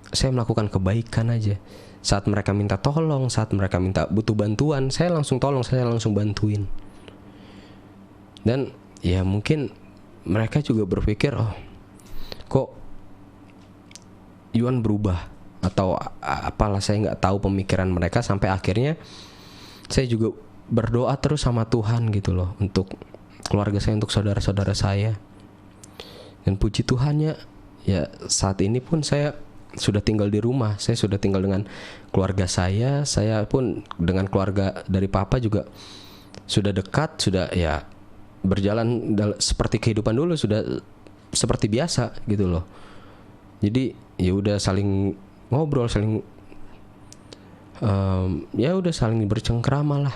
saya melakukan kebaikan aja. Saat mereka minta tolong, saat mereka minta butuh bantuan, saya langsung tolong, saya langsung bantuin. Dan ya mungkin mereka juga berpikir, oh kok Yuan berubah, atau apalah, saya gak tahu pemikiran mereka. Sampai akhirnya saya juga berdoa terus sama Tuhan, gitu loh, untuk keluarga saya, untuk saudara-saudara saya. Dan puji Tuhannya, ya saat ini pun saya sudah tinggal di rumah. Saya sudah tinggal dengan keluarga saya pun dengan keluarga dari papa juga sudah dekat, sudah ya berjalan seperti kehidupan dulu, sudah seperti biasa gitu loh. Jadi ya udah saling ngobrol, saling ya udah saling bercengkrama lah.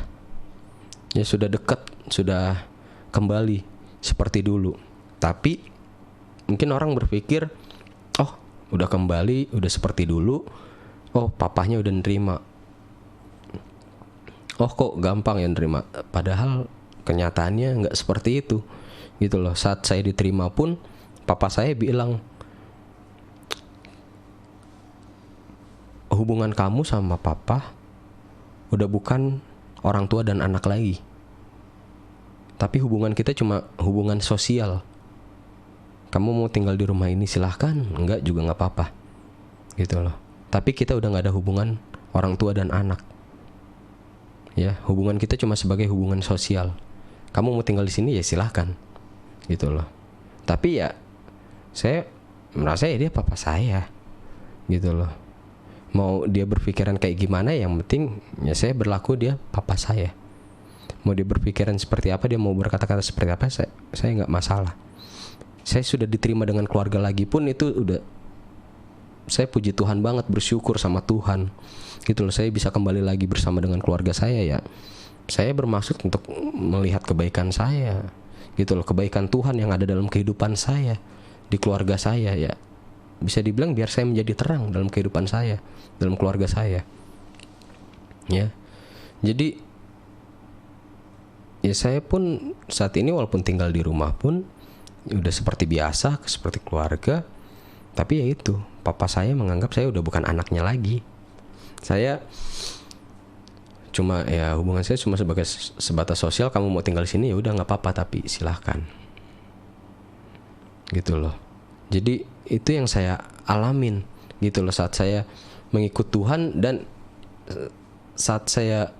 Ya sudah dekat, sudah kembali seperti dulu. Tapi mungkin orang berpikir, oh udah kembali, udah seperti dulu, oh papahnya udah nerima, oh kok gampang ya nerima. Padahal kenyataannya nggak seperti itu gitu loh. Saat saya diterima pun papa saya bilang, hubungan kamu sama papa udah bukan orang tua dan anak lagi, tapi hubungan kita cuma hubungan sosial. Kamu mau tinggal di rumah ini silahkan, enggak juga nggak apa-apa gitu loh. Tapi kita udah nggak ada hubungan orang tua dan anak. Ya, hubungan kita cuma sebagai hubungan sosial. Kamu mau tinggal di sini ya silahkan gitu loh. Tapi ya saya merasa ya dia papa saya gitu loh. Mau dia berpikiran kayak gimana, yang penting ya saya berlaku dia papa saya. Mau dia berpikiran seperti apa, dia mau berkata-kata seperti apa, saya nggak masalah. Saya sudah diterima dengan keluarga lagi pun itu udah, saya puji Tuhan banget, bersyukur sama Tuhan gitu loh. Saya bisa kembali lagi bersama dengan keluarga saya, ya saya bermaksud untuk melihat kebaikan saya gitu loh, kebaikan Tuhan yang ada dalam kehidupan saya, di keluarga saya. Ya bisa dibilang biar saya menjadi terang dalam kehidupan saya, dalam keluarga saya. Ya, jadi ya saya pun saat ini walaupun tinggal di rumah pun udah seperti biasa, seperti keluarga. Tapi ya itu, papa saya menganggap saya udah bukan anaknya lagi. Saya cuma ya hubungan saya cuma sebagai sebatas sosial. Kamu mau tinggal di sini ya udah nggak apa-apa, tapi silahkan gitu loh. Jadi itu yang saya alamin gitu loh saat saya mengikut Tuhan, dan saat saya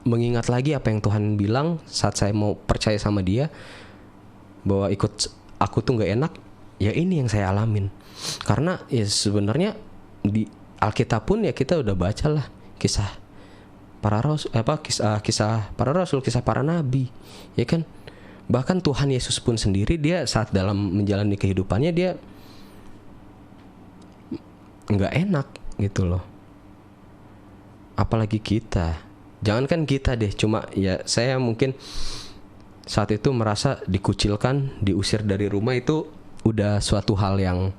mengingat lagi apa yang Tuhan bilang saat saya mau percaya sama Dia, bahwa ikut aku tuh nggak enak. Ya ini yang saya alamin. Karena ya sebenarnya di Alkitab pun ya kita udah baca lah kisah para rasul, kisah para rasul, kisah para nabi, ya kan. Bahkan Tuhan Yesus pun sendiri, dia saat dalam menjalani kehidupannya dia nggak enak gitu loh. Apalagi kita, jangankan kita deh, cuma ya saya mungkin saat itu merasa dikucilkan, diusir dari rumah, itu udah suatu hal yang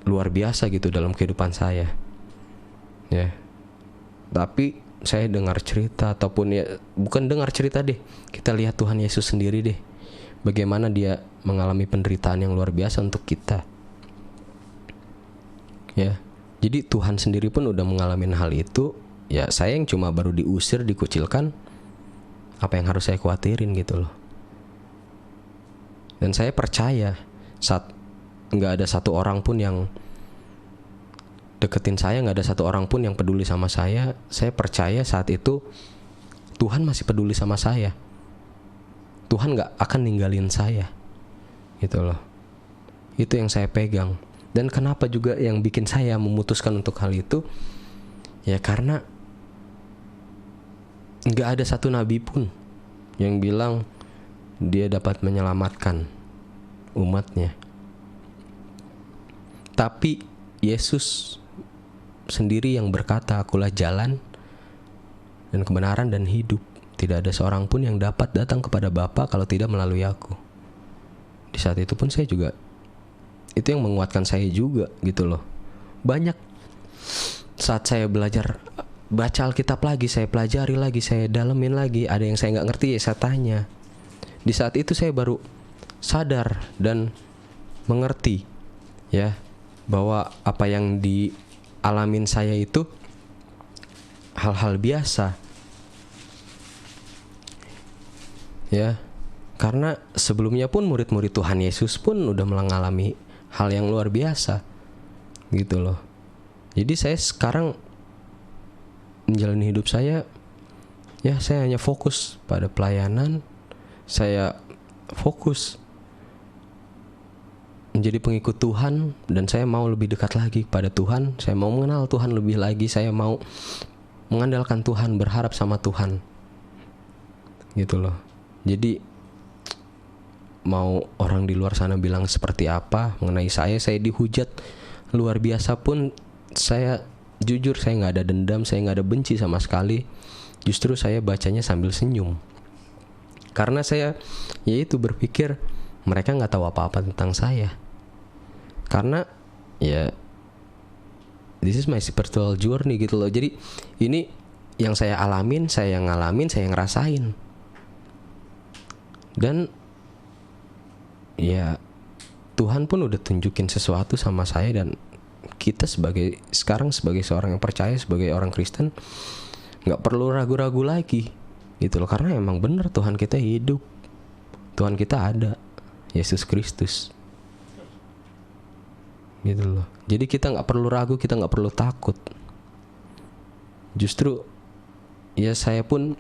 luar biasa gitu dalam kehidupan saya. Ya. Tapi saya dengar cerita, ataupun ya bukan dengar cerita deh, kita lihat Tuhan Yesus sendiri deh, bagaimana Dia mengalami penderitaan yang luar biasa untuk kita. Ya. Jadi Tuhan sendiri pun udah mengalami hal itu. Ya saya yang cuma baru diusir, dikucilkan, apa yang harus saya khawatirin gitu loh. Dan saya percaya saat nggak ada satu orang pun yang deketin saya, nggak ada satu orang pun yang peduli sama saya percaya saat itu Tuhan masih peduli sama saya. Tuhan nggak akan ninggalin saya gitu loh. Itu yang saya pegang. Dan kenapa juga yang bikin saya memutuskan untuk hal itu, ya karena nggak ada satu nabi pun yang bilang dia dapat menyelamatkan umatnya. Tapi Yesus sendiri yang berkata, akulah jalan dan kebenaran dan hidup. Tidak ada seorang pun yang dapat datang kepada Bapa kalau tidak melalui aku. Di saat itu pun saya juga, itu yang menguatkan saya juga gitu loh. Banyak saat saya belajar baca Alkitab lagi, saya pelajari lagi, saya dalemin lagi, ada yang saya nggak ngerti ya saya tanya. Di saat itu saya baru sadar dan mengerti ya bahwa apa yang dialamin saya itu hal-hal biasa ya, karena sebelumnya pun murid-murid Tuhan Yesus pun udah mengalami hal yang luar biasa gitu loh. Jadi saya sekarang menjalani hidup saya, ya saya hanya fokus pada pelayanan. Saya fokus menjadi pengikut Tuhan, dan saya mau lebih dekat lagi pada Tuhan. Saya mau mengenal Tuhan lebih lagi. Saya mau mengandalkan Tuhan, berharap sama Tuhan gitu loh. Jadi mau orang di luar sana bilang seperti apa mengenai saya dihujat luar biasa pun, saya jujur saya nggak ada dendam, saya nggak ada benci sama sekali. Justru saya bacanya sambil senyum, karena saya yaitu berpikir mereka nggak tahu apa-apa tentang saya. Karena ya this is my spiritual journey gitu loh. Jadi ini yang saya alamin, saya ngalamin, saya ngerasain. Dan ya Tuhan pun udah tunjukin sesuatu sama saya, dan kita sekarang sebagai seorang yang percaya, sebagai orang Kristen, nggak perlu ragu-ragu lagi gitu loh. Karena emang bener Tuhan kita hidup, Tuhan kita ada, Yesus Kristus gitu loh. Jadi kita nggak perlu ragu, kita nggak perlu takut. Justru ya saya pun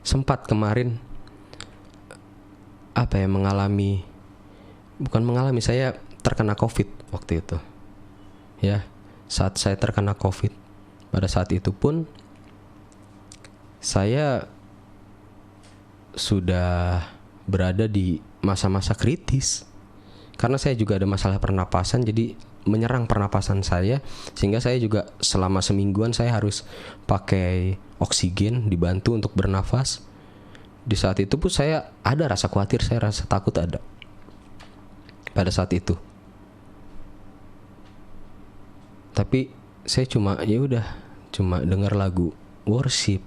sempat kemarin saya terkena COVID waktu itu. Ya, saat saya terkena COVID, pada saat itu pun saya sudah berada di masa-masa kritis. Karena saya juga ada masalah pernapasan, jadi menyerang pernapasan saya, sehingga saya juga selama semingguan saya harus pakai oksigen, dibantu untuk bernafas. Di saat itu pun saya ada rasa khawatir, saya rasa takut ada pada saat itu. Tapi saya cuma dengar lagu worship.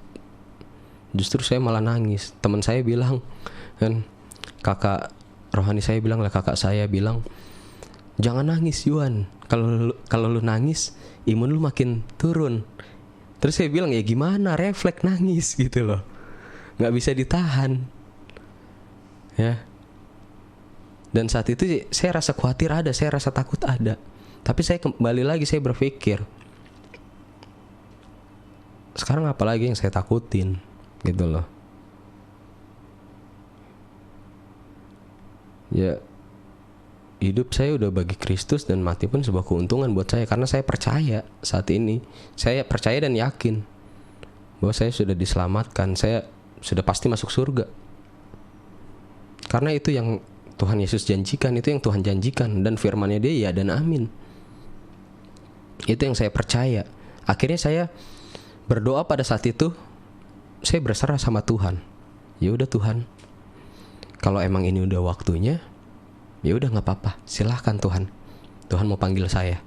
Justru saya malah nangis. Teman saya bilang kan, kakak rohani saya bilang lah, kakak saya bilang, jangan nangis Yuan, kalau lu nangis imun lu makin turun. Terus saya bilang ya gimana, refleks nangis gitu loh, nggak bisa ditahan ya. Dan saat itu saya rasa khawatir ada, saya rasa takut ada. Tapi saya kembali lagi, saya berpikir sekarang apa lagi yang saya takutin gitu loh. Ya hidup saya udah bagi Kristus, dan mati pun sebuah keuntungan buat saya. Karena saya percaya saat ini, saya percaya dan yakin bahwa saya sudah diselamatkan, saya sudah pasti masuk surga. Karena itu yang Tuhan Yesus janjikan, itu yang Tuhan janjikan, dan firman-Nya Dia ya dan amin. Itu yang saya percaya. Akhirnya saya berdoa pada saat itu, saya berserah sama Tuhan. Ya udah Tuhan, kalau emang ini udah waktunya, ya udah nggak apa-apa, silahkan Tuhan. Tuhan mau panggil saya.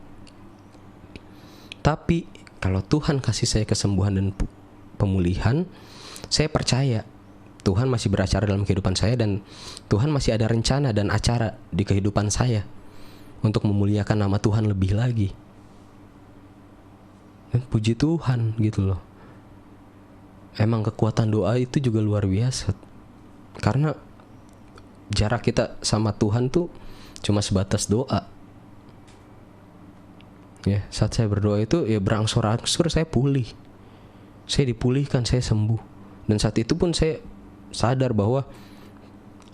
Tapi kalau Tuhan kasih saya kesembuhan dan pemulihan, saya percaya Tuhan masih beracara dalam kehidupan saya, dan Tuhan masih ada rencana dan acara di kehidupan saya untuk memuliakan nama Tuhan lebih lagi. Dan puji Tuhan gitu loh. Emang kekuatan doa itu juga luar biasa. Karena jarak kita sama Tuhan tuh cuma sebatas doa. Ya, saat saya berdoa itu ya berangsur-angsur saya pulih. Saya dipulihkan, saya sembuh. Dan saat itu pun saya sadar bahwa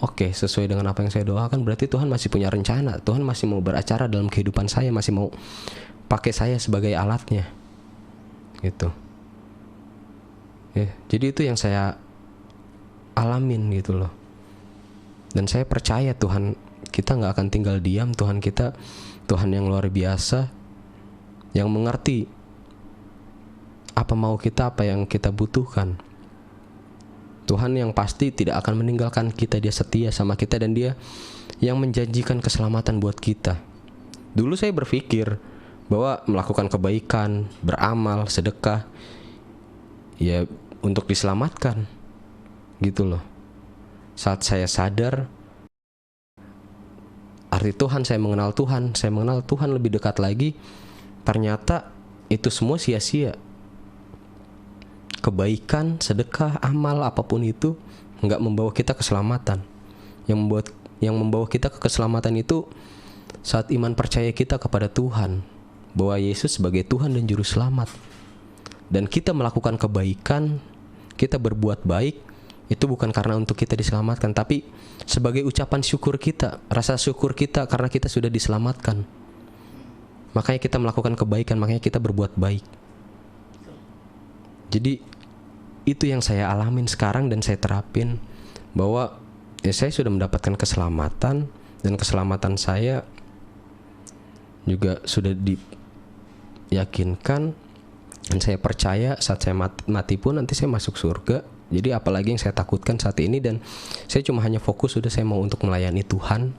oke, sesuai dengan apa yang saya doakan, berarti Tuhan masih punya rencana. Tuhan masih mau beracara dalam kehidupan saya, masih mau pakai saya sebagai alatnya. Gitu. Ya, jadi itu yang saya alamin gitu loh. Dan saya percaya Tuhan kita gak akan tinggal diam. Tuhan kita Tuhan yang luar biasa, yang mengerti apa mau kita, apa yang kita butuhkan. Tuhan yang pasti tidak akan meninggalkan kita. Dia setia sama kita, dan Dia yang menjanjikan keselamatan buat kita. Dulu saya berpikir bahwa melakukan kebaikan, beramal, sedekah, ya untuk diselamatkan gitu loh. Saat saya sadar arti Tuhan, saya mengenal Tuhan lebih dekat lagi, ternyata itu semua sia-sia. Kebaikan, sedekah, amal, apapun itu enggak membawa kita keselamatan. Yang membawa kita ke keselamatan itu saat iman percaya kita kepada Tuhan, bahwa Yesus sebagai Tuhan dan Juru Selamat. Dan kita melakukan kebaikan, kita berbuat baik, itu bukan karena untuk kita diselamatkan, tapi sebagai ucapan syukur kita, rasa syukur kita karena kita sudah diselamatkan. Makanya kita melakukan kebaikan, makanya kita berbuat baik. Jadi itu yang saya alamin sekarang dan saya terapin. bahwa ya saya sudah mendapatkan keselamatan, dan keselamatan saya juga sudah diyakinkan, dan saya percaya saat saya mati pun nanti saya masuk surga. Jadi apalagi yang saya takutkan saat ini, dan saya cuma hanya fokus sudah saya mau untuk melayani Tuhan.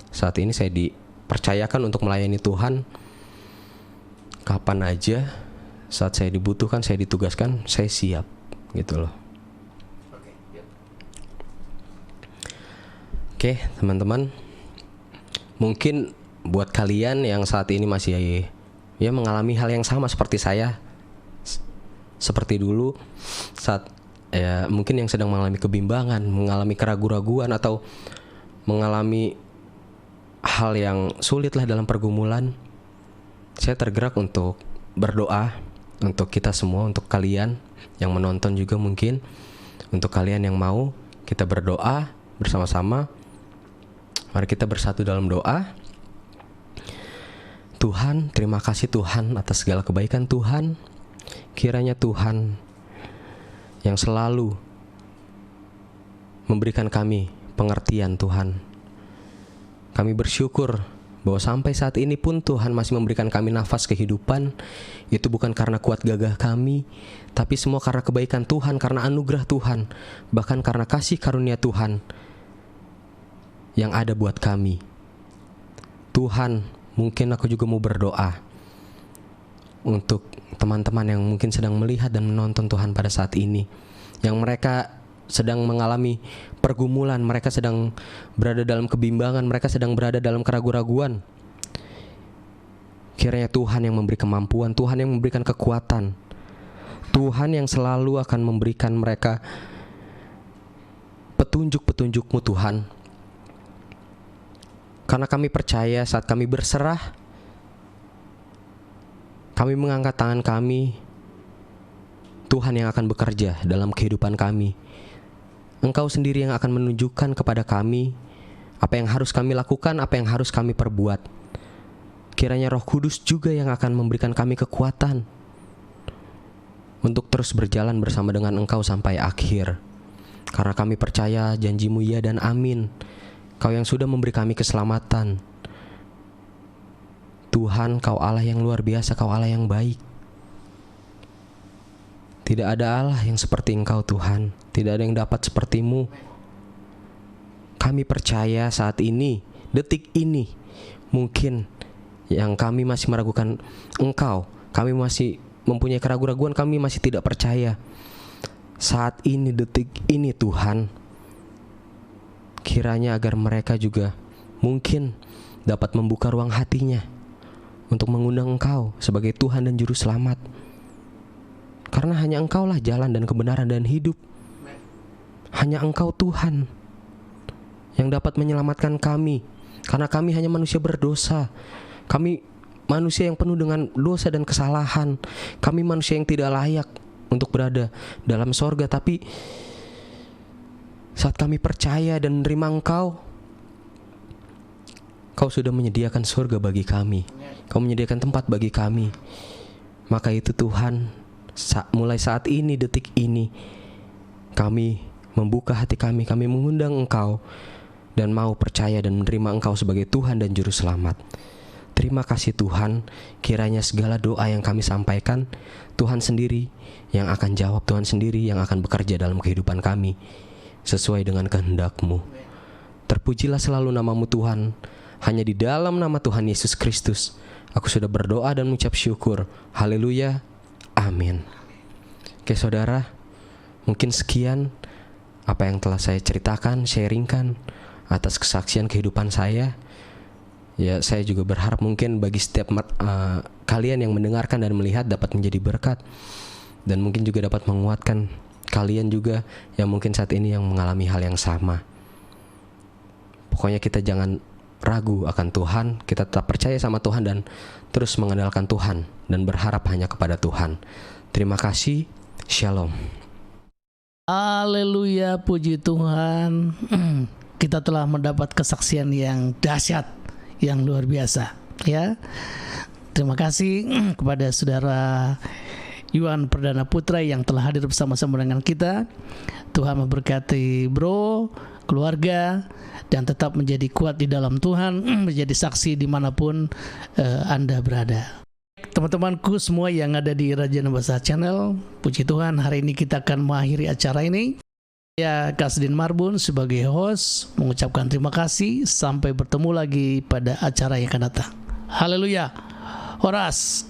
Saat ini saya dipercayakan untuk melayani Tuhan. Kapan aja saat saya dibutuhkan, saya ditugaskan, saya siap gitu loh. Oke, teman-teman, mungkin buat kalian yang saat ini masih ya mengalami hal yang sama seperti saya, seperti dulu saat ya mungkin yang sedang mengalami kebimbangan, mengalami keraguan-raguan, atau mengalami hal yang sulit lah dalam pergumulan, saya tergerak untuk berdoa untuk kita semua, untuk kalian yang menonton juga, mungkin untuk kalian yang mau kita berdoa bersama-sama. Mari kita bersatu dalam doa. Tuhan, terima kasih Tuhan atas segala kebaikan Tuhan. Kiranya Tuhan yang selalu memberikan kami pengertian Tuhan. Kami bersyukur bahwa sampai saat ini pun Tuhan masih memberikan kami nafas kehidupan. Itu bukan karena kuat gagah kami, tapi semua karena kebaikan Tuhan, karena anugerah Tuhan, bahkan karena kasih karunia Tuhan yang ada buat kami. Tuhan, mungkin aku juga mau berdoa untuk teman-teman yang mungkin sedang melihat dan menonton Tuhan pada saat ini, yang mereka sedang mengalami pergumulan, mereka sedang berada dalam kebimbangan, mereka sedang berada dalam keraguan-raguan. Kiranya Tuhan yang memberi kemampuan, Tuhan yang memberikan kekuatan, Tuhan yang selalu akan memberikan mereka petunjuk-petunjuk-Mu Tuhan. Karena kami percaya saat kami berserah, kami mengangkat tangan kami, Tuhan yang akan bekerja dalam kehidupan kami. Engkau sendiri yang akan menunjukkan kepada kami apa yang harus kami lakukan, apa yang harus kami perbuat. Kiranya Roh Kudus juga yang akan memberikan kami kekuatan untuk terus berjalan bersama dengan Engkau sampai akhir. Karena kami percaya janji-Mu ya dan amin. Kau yang sudah memberi kami keselamatan. Tuhan, Kau Allah yang luar biasa, Kau Allah yang baik. Tidak ada Allah yang seperti Engkau Tuhan. Tidak ada yang dapat seperti-Mu. Kami percaya saat ini, detik ini, mungkin yang kami masih meragukan Engkau, kami masih mempunyai keraguan-raguan, kami masih tidak percaya. Saat ini, detik ini Tuhan, kiranya agar mereka juga mungkin dapat membuka ruang hatinya untuk mengundang Engkau sebagai Tuhan dan Juru Selamat. Karena hanya Engkaulah jalan dan kebenaran dan hidup. Hanya Engkau Tuhan yang dapat menyelamatkan kami. Karena kami hanya manusia berdosa. Kami manusia yang penuh dengan dosa dan kesalahan. Kami manusia yang tidak layak untuk berada dalam sorga. Tapi saat kami percaya dan menerima Engkau, Kau sudah menyediakan surga bagi kami. Kau menyediakan tempat bagi kami. Maka itu Tuhan, mulai saat ini, detik ini, kami membuka hati kami mengundang Engkau dan mau percaya dan menerima Engkau sebagai Tuhan dan Juru Selamat. Terima kasih Tuhan, kiranya segala doa yang kami sampaikan, Tuhan sendiri yang akan jawab, Tuhan sendiri yang akan bekerja dalam kehidupan kami sesuai dengan kehendak-Mu. Terpujilah selalu nama-Mu Tuhan. Hanya di dalam nama Tuhan Yesus Kristus aku sudah berdoa dan mengucap syukur. Haleluya, amin. Oke saudara, mungkin sekian apa yang telah saya ceritakan, sharingkan atas kesaksian kehidupan saya. Ya, saya juga berharap mungkin bagi setiap kalian yang mendengarkan dan melihat dapat menjadi berkat, dan mungkin juga dapat menguatkan kalian juga yang mungkin saat ini yang mengalami hal yang sama. Pokoknya kita jangan ragu akan Tuhan, kita tetap percaya sama Tuhan dan terus mengandalkan Tuhan dan berharap hanya kepada Tuhan. Terima kasih. Shalom. Haleluya, puji Tuhan. Kita telah mendapat kesaksian yang dahsyat, yang luar biasa, ya. Terima kasih kepada saudara Yuan Perdana Putra yang telah hadir bersama-sama dengan kita. Tuhan memberkati bro, keluarga, dan tetap menjadi kuat di dalam Tuhan, menjadi saksi dimanapun Anda berada. Teman-temanku semua yang ada di Raja Bahasa Channel, puji Tuhan, hari ini kita akan mengakhiri acara ini. Saya Kasdin Marbun sebagai host mengucapkan terima kasih. Sampai bertemu lagi pada acara yang akan datang. Haleluya. Horas.